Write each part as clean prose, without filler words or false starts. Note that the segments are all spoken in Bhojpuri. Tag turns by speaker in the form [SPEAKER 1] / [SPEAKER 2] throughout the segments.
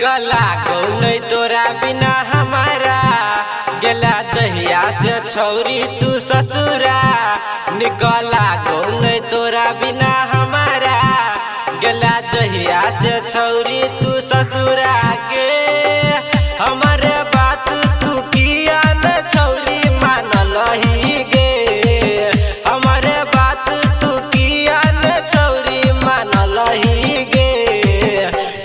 [SPEAKER 1] निकला गो नहीं तोरा बिना हमारा गेला जहिया से छौरी तू ससुरा। निकला गो नहीं तोरा बिना हमारा गेला जहिया से छौरी तू ससुरा के। हमारे बात तू किया न छौरी मानल ही गे। हमारे बात तू किया न छौरी मानल ही गे।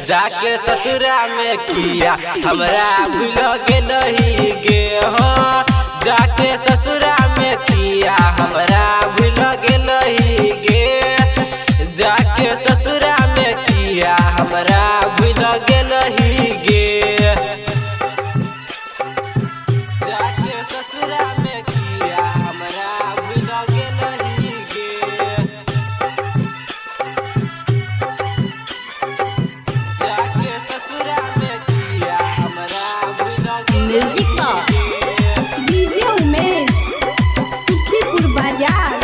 [SPEAKER 1] जाके ससुरा में किया हमरा भूल गेल ही गे। हाँ जाके ससुरा में किया हमरा भूल गेल ही गे। जाके ससुरा में किया हमरा भूल गेल ही गे। जाके ससुरा में किया हमरा भूल गेल ही गे। जाके ससुरा में किया हमरा भूल गेल ही गे।
[SPEAKER 2] डीजे उमेश सुखीपुर बाजार।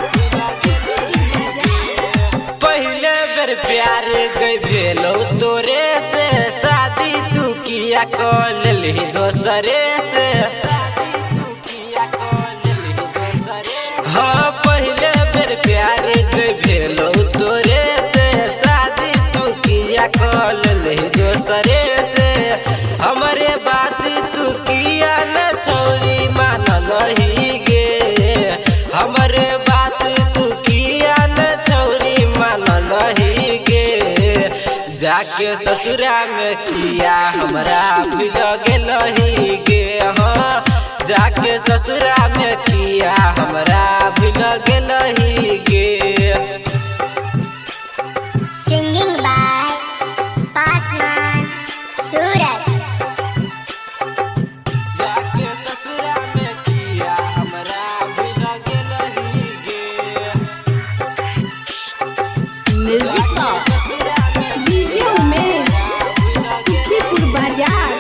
[SPEAKER 1] पहले बेर प्यार गई भेलो तोरे से। शादी तू किया कॉल ली दोसरे से। शादी तू किया कॉल ली दोसरे से। हाँ पहले बेर प्यार गई भेलो तोरे से। शादी तू किया कॉल ली दोसरे से। हमारे बात तू किया न छौरी मानल ही गे। हमारे बात तू किया न छौरी मानल ही गे। जाके ससुरा में किया हमरा भूल गेल ही गे। हाँ जाके ससुरा में किया हमरा भूल गेल ही गे।
[SPEAKER 3] Singing by Pasman Surat.
[SPEAKER 1] जाके ससुरा में किया हमरा भूल गेल ही गे।
[SPEAKER 2] म्यूजिक
[SPEAKER 1] ससुरा में
[SPEAKER 2] डीजे उमेश सुखीपुर बाजार।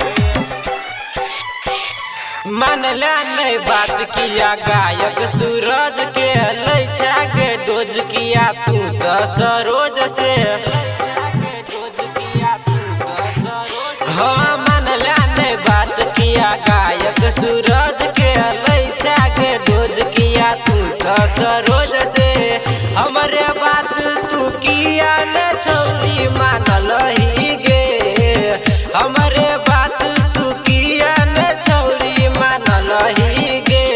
[SPEAKER 1] मानला नहीं बात किया गायक सूरज के। लैछा के डोज किया तू तो सरोज से। हाँ मानला नहीं बात किया गायक सूरज के। लैछा के डोज किया तू तो सरोज से। हमारे बात तू किया न छौरी मानल ही गे। हमारे बात तू किया न छौरी मानल ही गे।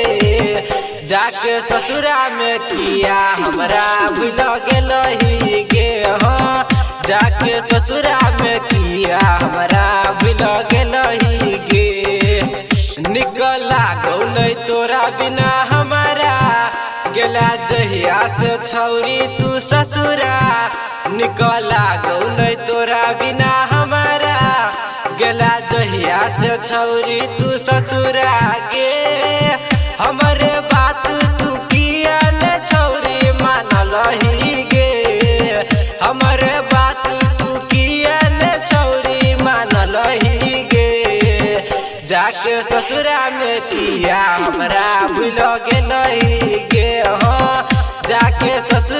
[SPEAKER 1] जाके ससुरा में किया हमरा भूल गेल ही गे। हाँ जाके ससुरा में किया हमरा भूल गेल ही गे। निकला गौ नहीं तोरा बिना हमारा गेला जहिया से छौरी तू ससुरा। निकला गौ नहीं तोरा बिना हमारा गेला जहिया से छौरी तू ससुरा गे। हमारे बात तू किया न छौरी मानल ही गे। हमारे बात तू किया न छौरी मानल ही गे। जाके ससुरा में किया हमरा भूल गेल ही गे। हाँ जाके ससुरा